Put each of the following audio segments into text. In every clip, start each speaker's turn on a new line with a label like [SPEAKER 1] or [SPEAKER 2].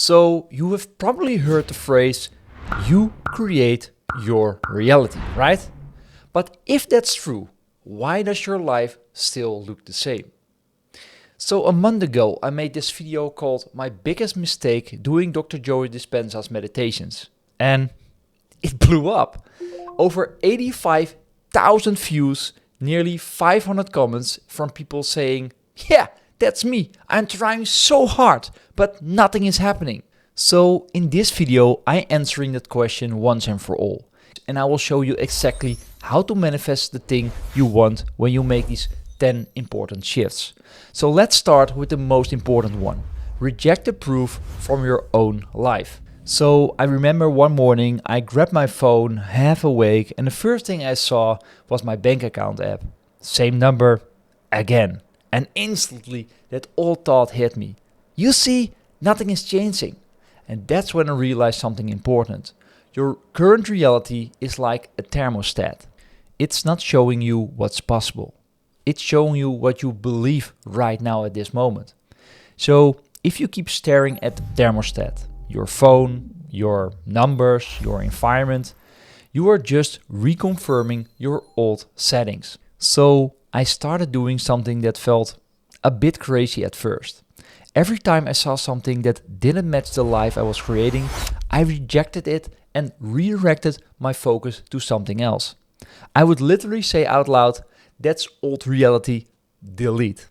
[SPEAKER 1] So you have probably heard the phrase, you create your reality, right? But if that's true, why does your life still look the same? So a month ago I made this video called My Biggest Mistake Doing Dr. Joey Dispenza's Meditations. And it blew up. Over 85,000 views, nearly 500 comments from people saying, yeah, that's me. I'm trying so hard, but nothing is happening. So in this video, I'm answering that question once and for all. And I will show you exactly how to manifest the thing you want when you make these 10 important shifts. So let's start with the most important one. Reject the proof from your own life. So I remember one morning I grabbed my phone, half awake, and the first thing I saw was my bank account app. Same number, again. And instantly that old thought hit me. You see, nothing is changing. And that's when I realized something important. Your current reality is like a thermostat. It's not showing you what's possible. It's showing you what you believe right now at this moment. So if you keep staring at the thermostat, your phone, your numbers, your environment, you are just reconfirming your old settings. So I started doing something that felt a bit crazy at first. Every time I saw something that didn't match the life I was creating, I rejected it and redirected my focus to something else. I would literally say out loud, that's old reality, delete.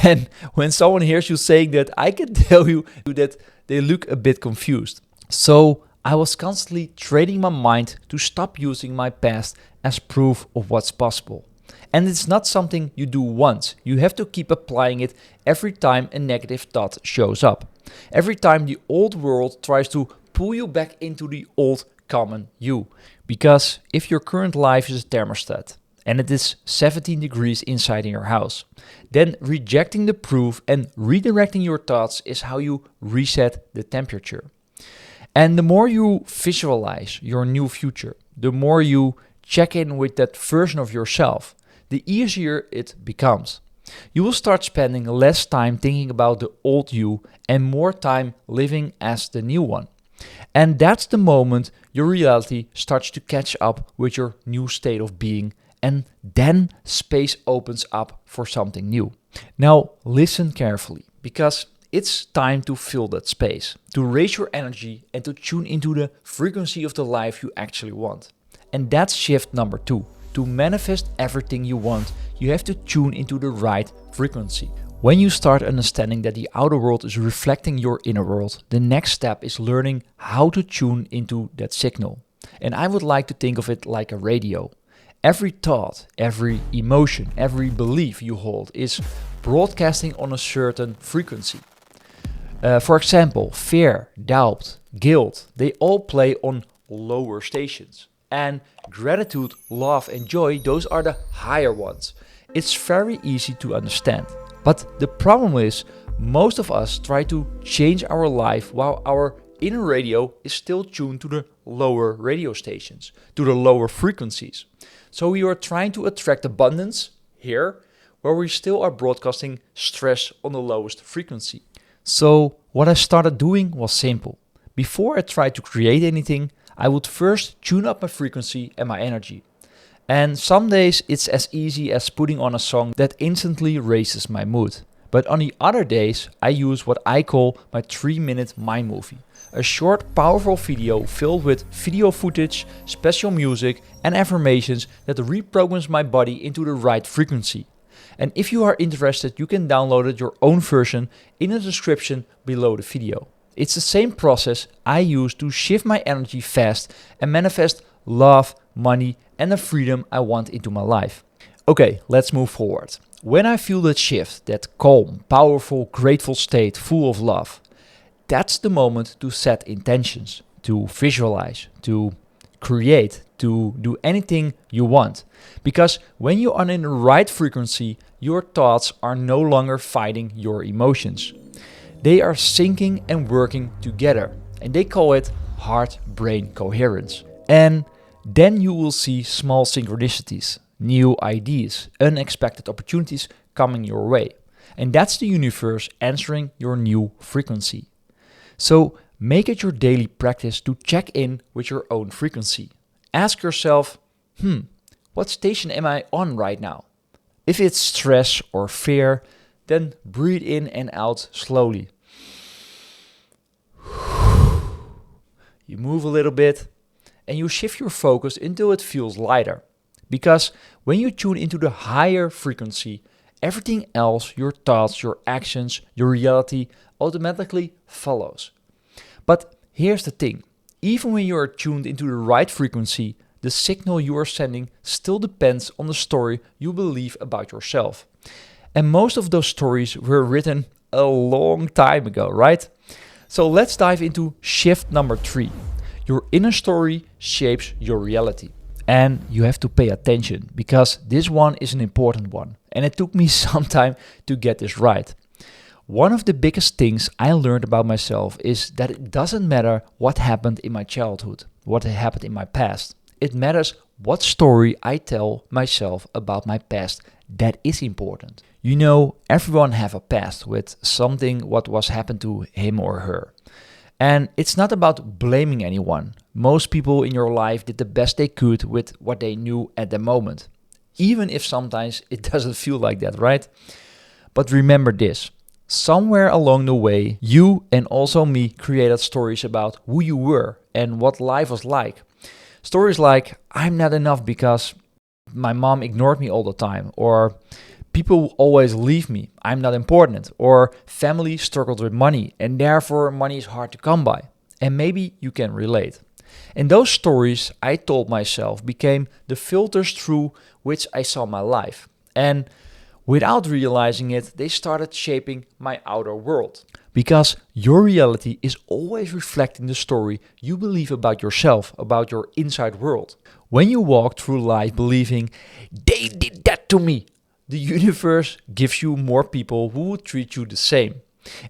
[SPEAKER 1] And when someone hears you saying that, I can tell you that they look a bit confused. So I was constantly training my mind to stop using my past as proof of what's possible. And it's not something you do once. You have to keep applying it every time a negative thought shows up. Every time the old world tries to pull you back into the old common you. Because if your current life is a thermostat and it is 17 degrees inside in your house, then rejecting the proof and redirecting your thoughts is how you reset the temperature. And the more you visualize your new future, the more you check in with that version of yourself, the easier it becomes. You will start spending less time thinking about the old you and more time living as the new one. And that's the moment your reality starts to catch up with your new state of being, and then space opens up for something new. Now listen carefully, because it's time to fill that space, to raise your energy and to tune into the frequency of the life you actually want. And that's shift number 2. To manifest everything you want, you have to tune into the right frequency. When you start understanding that the outer world is reflecting your inner world, the next step is learning how to tune into that signal. And I would like to think of it like a radio. Every thought, every emotion, every belief you hold is broadcasting on a certain frequency. For example, fear, doubt, guilt, they all play on lower stations. And gratitude, love and joy, those are the higher ones. It's very easy to understand. But the problem is, most of us try to change our life while our inner radio is still tuned to the lower radio stations, to the lower frequencies. So we are trying to attract abundance here, where we still are broadcasting stress on the lowest frequency. So what I started doing was simple. Before I tried to create anything, I would first tune up my frequency and my energy. And some days it's as easy as putting on a song that instantly raises my mood. But on the other days, I use what I call my 3-minute mind movie. A short, powerful video filled with video footage, special music and affirmations that reprograms my body into the right frequency. And if you are interested, you can download your own version in the description below the video. It's the same process I use to shift my energy fast and manifest love, money and the freedom I want into my life. Okay, let's move forward. When I feel that shift, that calm, powerful, grateful state full of love, that's the moment to set intentions, to visualize, to create, to do anything you want. Because when you are in the right frequency, your thoughts are no longer fighting your emotions. They are syncing and working together, and they call it heart-brain coherence. And then you will see small synchronicities, new ideas, unexpected opportunities coming your way. And that's the universe answering your new frequency. So make it your daily practice to check in with your own frequency. Ask yourself, what station am I on right now? If it's stress or fear, then breathe in and out slowly. You move a little bit and you shift your focus until it feels lighter. Because when you tune into the higher frequency, everything else, your thoughts, your actions, your reality, automatically follows. But here's the thing, even when you are tuned into the right frequency, the signal you are sending still depends on the story you believe about yourself. And most of those stories were written a long time ago, right? So let's dive into shift number 3. Your inner story shapes your reality. And you have to pay attention because this one is an important one. And it took me some time to get this right. One of the biggest things I learned about myself is that it doesn't matter what happened in my childhood, what happened in my past. It matters what story I tell myself about my past. That is important. You know, everyone have a past with something what was happened to him or her. And it's not about blaming anyone. Most people in your life did the best they could with what they knew at the moment. Even if sometimes it doesn't feel like that, right? But remember this. Somewhere along the way, you and also me created stories about who you were and what life was like. Stories like, I'm not enough because my mom ignored me all the time, or people always leave me, I'm not important, or family struggled with money and therefore money is hard to come by. And maybe you can relate. And those stories I told myself became the filters through which I saw my life. And without realizing it, they started shaping my outer world. Because your reality is always reflecting the story you believe about yourself, about your inside world. When you walk through life believing, they did that to me, the universe gives you more people who will treat you the same.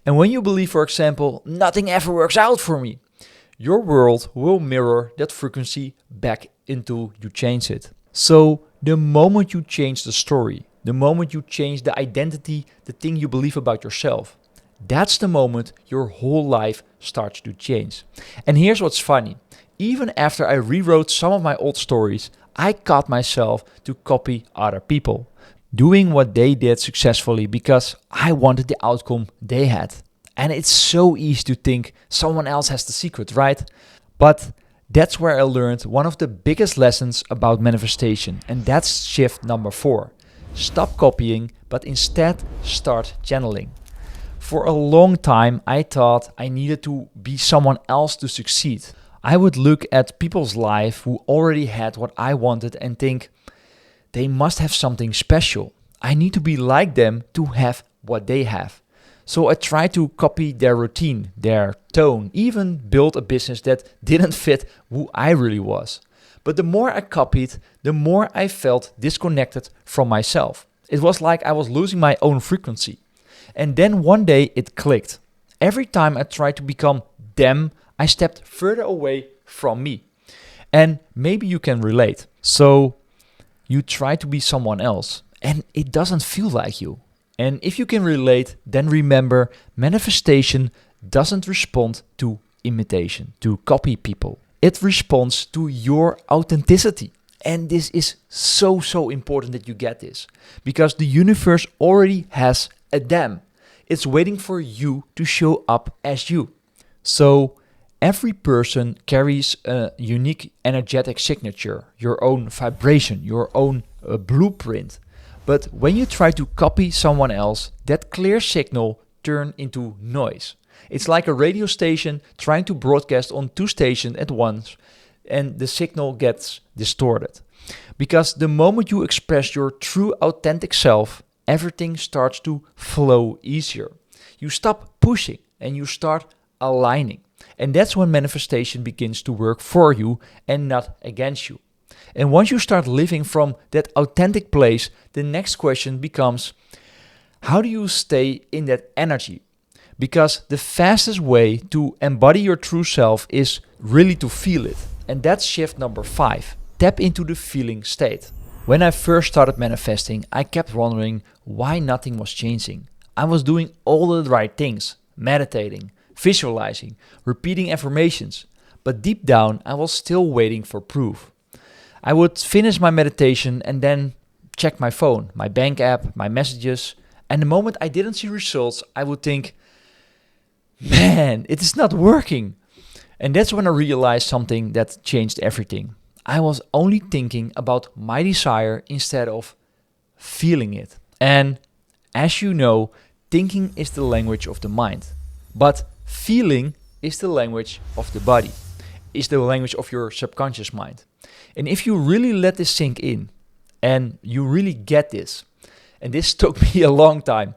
[SPEAKER 1] And when you believe, for example, nothing ever works out for me, your world will mirror that frequency back until you change it. So the moment you change the story, the moment you change the identity, the thing you believe about yourself, that's the moment your whole life starts to change. And here's what's funny. Even after I rewrote some of my old stories, I caught myself to copy other people, doing what they did successfully because I wanted the outcome they had. And it's so easy to think someone else has the secret, right? But that's where I learned one of the biggest lessons about manifestation, and that's shift number 4. Stop copying, but instead start channeling. For a long time, I thought I needed to be someone else to succeed. I would look at people's life who already had what I wanted and think, they must have something special. I need to be like them to have what they have. So I tried to copy their routine, their tone, even build a business that didn't fit who I really was. But the more I copied, the more I felt disconnected from myself. It was like I was losing my own frequency. And then one day it clicked. Every time I tried to become them, I stepped further away from me. And maybe you can relate. So you try to be someone else and it doesn't feel like you. And if you can relate, then remember, manifestation doesn't respond to imitation, to copy people. It responds to your authenticity. And this is so important that you get this. Because the universe already has a them. It's waiting for you to show up as you. So every person carries a unique energetic signature, your own vibration, your own blueprint. But when you try to copy someone else, that clear signal turns into noise. It's like a radio station trying to broadcast on 2 stations at once, and the signal gets distorted. Because the moment you express your true authentic self, everything starts to flow easier. You stop pushing and you start aligning. And that's when manifestation begins to work for you and not against you. And once you start living from that authentic place, the next question becomes, how do you stay in that energy? Because the fastest way to embody your true self is really to feel it. And that's shift number 5. Tap into the feeling state. When I first started manifesting, I kept wondering why nothing was changing. I was doing all the right things, meditating, visualizing, repeating affirmations. But deep down, I was still waiting for proof. I would finish my meditation and then check my phone, my bank app, my messages. And the moment I didn't see results, I would think, man, it is not working. And that's when I realized something that changed everything. I was only thinking about my desire instead of feeling it. And as you know, thinking is the language of the mind, but feeling is the language of the body, is the language of your subconscious mind. And if you really let this sink in and you really get this, and this took me a long time,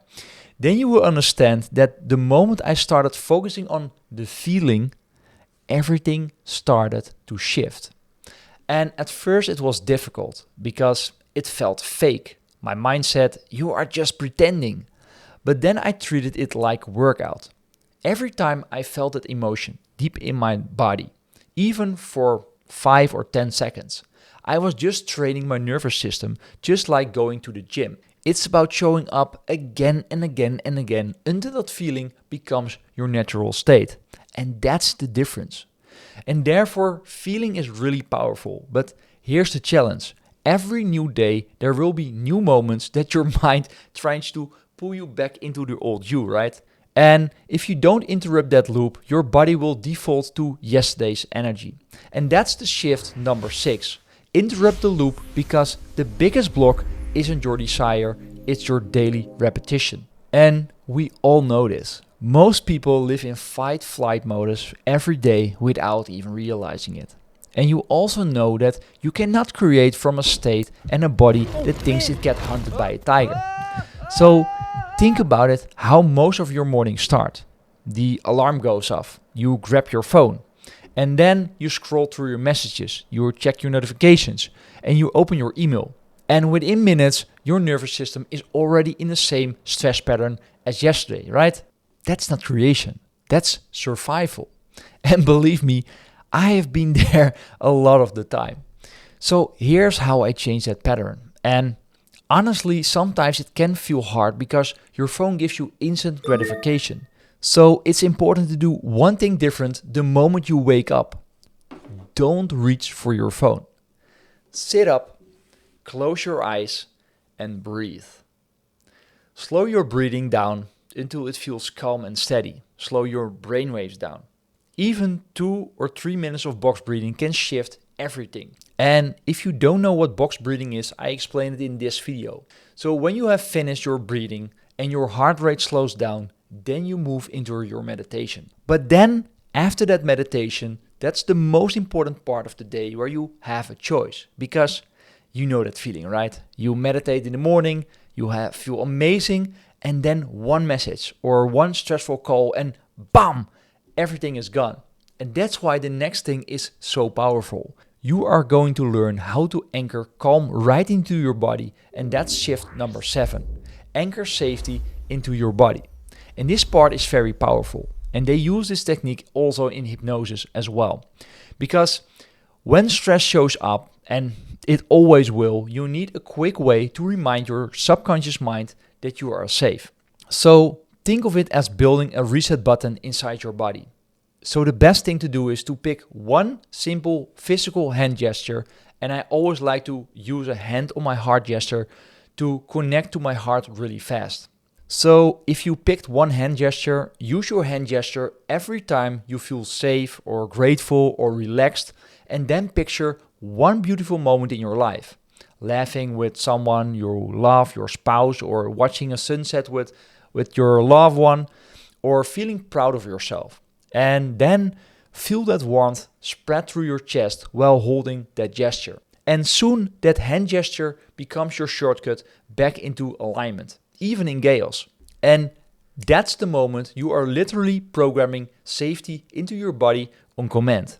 [SPEAKER 1] then you will understand that the moment I started focusing on the feeling, everything started to shift. And at first it was difficult because it felt fake. My mind said, you are just pretending. But then I treated it like workout. Every time I felt that emotion deep in my body, even for 5 or 10 seconds, I was just training my nervous system, just like going to the gym. It's about showing up again and again and again until that feeling becomes your natural state. And that's the difference. And therefore, feeling is really powerful. But here's the challenge. Every new day, there will be new moments that your mind tries to pull you back into the old you, right? And if you don't interrupt that loop, your body will default to yesterday's energy. And that's the shift number 6. Interrupt the loop because the biggest block isn't your desire, it's your daily repetition. And we all know this. Most people live in fight-flight modus every day without even realizing it. And you also know that you cannot create from a state and a body that thinks it gets hunted by a tiger. So think about it, how most of your mornings start. The alarm goes off, you grab your phone, and then you scroll through your messages, you check your notifications, and you open your email. And within minutes, your nervous system is already in the same stress pattern as yesterday, right? That's not creation, that's survival. And believe me, I have been there a lot of the time. So here's how I changed that pattern. And honestly, sometimes it can feel hard because your phone gives you instant gratification. So it's important to do one thing different the moment you wake up. Don't reach for your phone. Sit up, close your eyes, and breathe. Slow your breathing down until it feels calm and steady. Slow your brainwaves down. Even 2 or 3 minutes of box breathing can shift everything. And if you don't know what box breathing is, I explain it in this video. So when you have finished your breathing and your heart rate slows down, then you move into your meditation. But then after that meditation, that's the most important part of the day where you have a choice. Because you know that feeling, right? You meditate in the morning, you feel amazing, and then one message or one stressful call and bam, everything is gone. And that's why the next thing is so powerful. You are going to learn how to anchor calm right into your body, and that's shift number 7. Anchor safety into your body. And this part is very powerful. And they use this technique also in hypnosis as well. Because when stress shows up, and it always will, you need a quick way to remind your subconscious mind that you are safe. So think of it as building a reset button inside your body. So the best thing to do is to pick one simple physical hand gesture, and I always like to use a hand on my heart gesture to connect to my heart really fast. So if you picked one hand gesture, use your hand gesture every time you feel safe or grateful or relaxed, and then picture one beautiful moment in your life. Laughing with someone you love, your spouse, or watching a sunset with your loved one, or feeling proud of yourself. And then feel that warmth spread through your chest while holding that gesture. And soon that hand gesture becomes your shortcut back into alignment, even in chaos. And that's the moment you are literally programming safety into your body on command.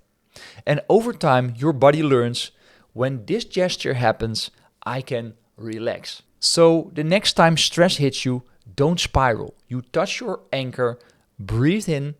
[SPEAKER 1] And over time, your body learns, when this gesture happens, I can relax. So the next time stress hits you, don't spiral. You touch your anchor, breathe in,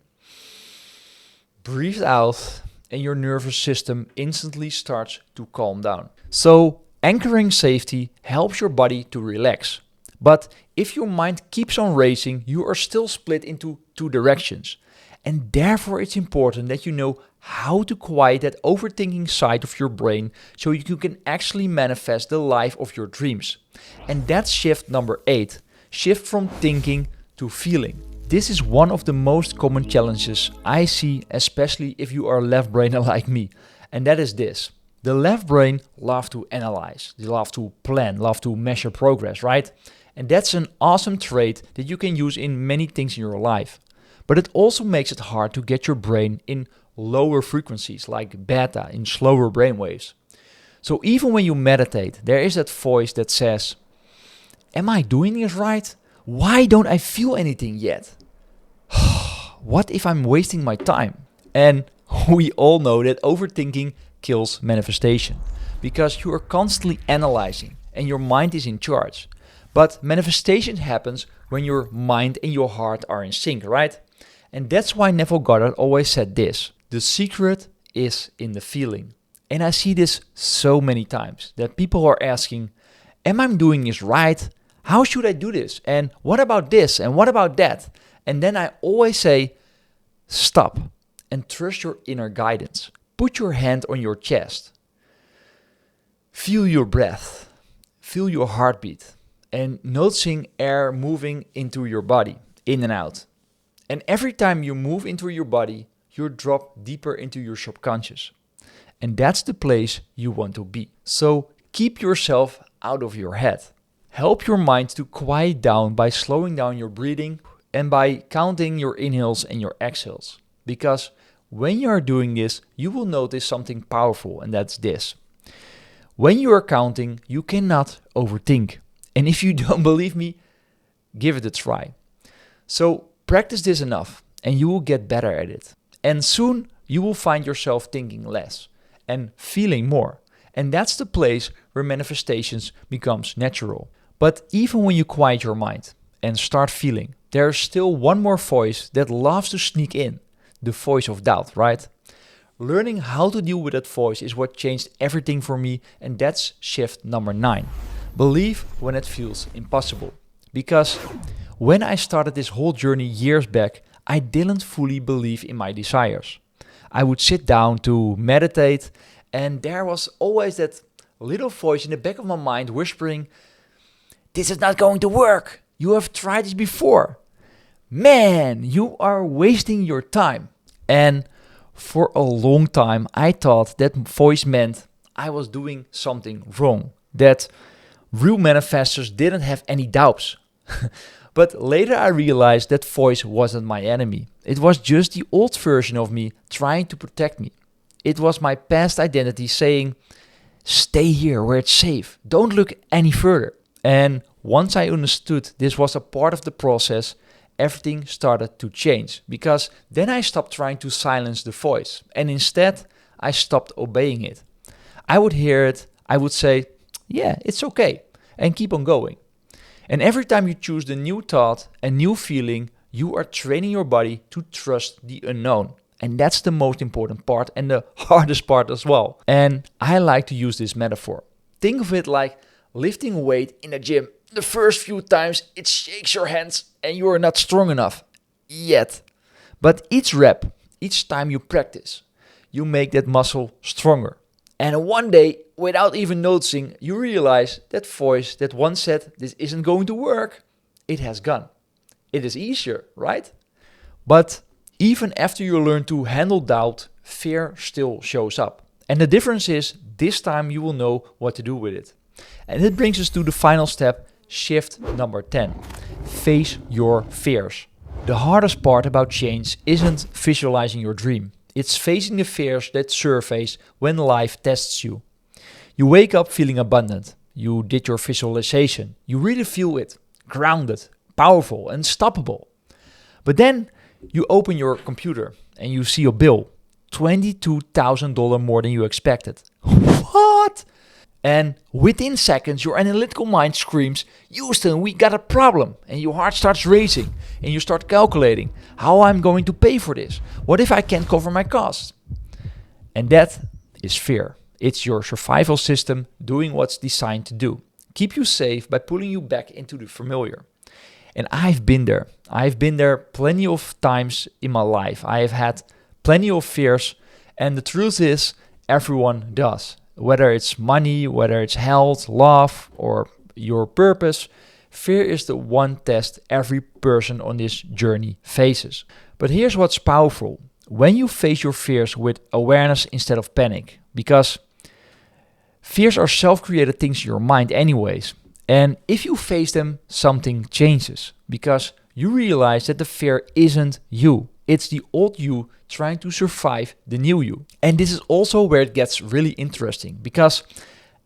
[SPEAKER 1] breathe out, and your nervous system instantly starts to calm down. So anchoring safety helps your body to relax. But if your mind keeps on racing, you are still split into 2 directions. And therefore it's important that you know how to quiet that overthinking side of your brain so you can actually manifest the life of your dreams. And that's shift number 8. Shift from thinking to feeling. This is one of the most common challenges I see, especially if you are a left brainer like me. And that is this. The left brain loves to analyze, they love to plan, love to measure progress, right? And that's an awesome trait that you can use in many things in your life. But it also makes it hard to get your brain in lower frequencies like beta, in slower brainwaves. So even when you meditate, there is that voice that says, am I doing this right? Why don't I feel anything yet? What if I'm wasting my time? And we all know that overthinking kills manifestation because you are constantly analyzing and your mind is in charge. But manifestation happens when your mind and your heart are in sync, right? And that's why Neville Goddard always said this: the secret is in the feeling. And I see this so many times that people are asking, am I doing this right? How should I do this? And what about this? And what about that? And then I always say, stop and trust your inner guidance. Put your hand on your chest. Feel your breath. Feel your heartbeat. And noticing air moving into your body, in and out. And every time you move into your body, you drop deeper into your subconscious. And that's the place you want to be. So keep yourself out of your head. Help your mind to quiet down by slowing down your breathing and by counting your inhales and your exhales. Because when you are doing this, you will notice something powerful, and that's this. When you are counting, you cannot overthink. And if you don't believe me, give it a try. So practice this enough and you will get better at it. And soon you will find yourself thinking less and feeling more. And that's the place where manifestations becomes natural. But even when you quiet your mind and start feeling, there's still one more voice that loves to sneak in, the voice of doubt, right? Learning how to deal with that voice is what changed everything for me, and that's shift number 9. Believe when it feels impossible. Because when I started this whole journey years back, I didn't fully believe in my desires. I would sit down to meditate, and there was always that little voice in the back of my mind whispering, this is not going to work. You have tried this before. Man, you are wasting your time. And for a long time, I thought that voice meant I was doing something wrong, that real manifestors didn't have any doubts. But later I realized that voice wasn't my enemy. It was just the old version of me trying to protect me. It was my past identity saying, stay here where it's safe. Don't look any further. And once I understood this was a part of the process, everything started to change. Because then I stopped trying to silence the voice. And instead, I stopped obeying it. I would hear it. I would say, yeah, it's okay. And keep on going. And every time you choose the new thought and new feeling, you are training your body to trust the unknown. And that's the most important part and the hardest part as well. And I like to use this metaphor. Think of it like lifting weight in a gym. The first few times it shakes your hands and you are not strong enough yet. But each rep, each time you practice, you make that muscle stronger. And one day, without even noticing, you realize that voice that once said this isn't going to work, it has gone. It is easier, right? But even after you learn to handle doubt, fear still shows up. And the difference is, this time you will know what to do with it. And it brings us to the final step, shift number 10. Face your fears. The hardest part about change isn't visualizing your dream. It's facing the fears that surface when life tests you. You wake up feeling abundant. You did your visualization. You really feel it, grounded, powerful, unstoppable. But then you open your computer and you see a bill, $22,000 more than you expected. What? And within seconds, your analytical mind screams, Houston, we got a problem. And your heart starts racing and you start calculating how I'm going to pay for this. What if I can't cover my costs? And that is fear. It's your survival system doing what's designed to do. Keep you safe by pulling you back into the familiar. And I've been there. I've been there plenty of times in my life. I have had plenty of fears, and the truth is, everyone does. Whether it's money, whether it's health, love, or your purpose, fear is the one test every person on this journey faces. But here's what's powerful. When you face your fears with awareness instead of panic, because fears are self-created things in your mind anyways. And if you face them, something changes, because you realize that the fear isn't you. It's the old you trying to survive the new you. And this is also where it gets really interesting, because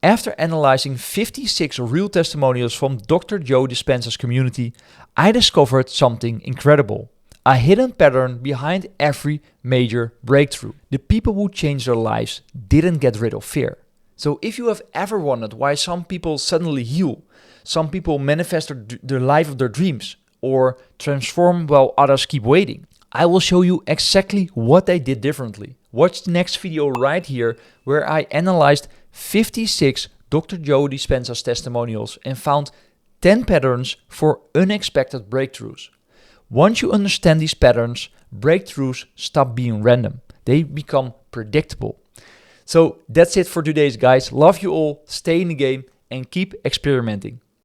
[SPEAKER 1] after analyzing 56 real testimonials from Dr. Joe Dispenza's community, I discovered something incredible. A hidden pattern behind every major breakthrough. The people who changed their lives didn't get rid of fear. So if you have ever wondered why some people suddenly heal, some people manifest the life of their dreams, or transform while others keep waiting, I will show you exactly what they did differently. Watch the next video right here, where I analyzed 56 Dr. Joe Dispenza's testimonials and found 10 patterns for unexpected breakthroughs. Once you understand these patterns, breakthroughs stop being random. They become predictable. So that's it for today's guys. Love you all, stay in the game, and keep experimenting.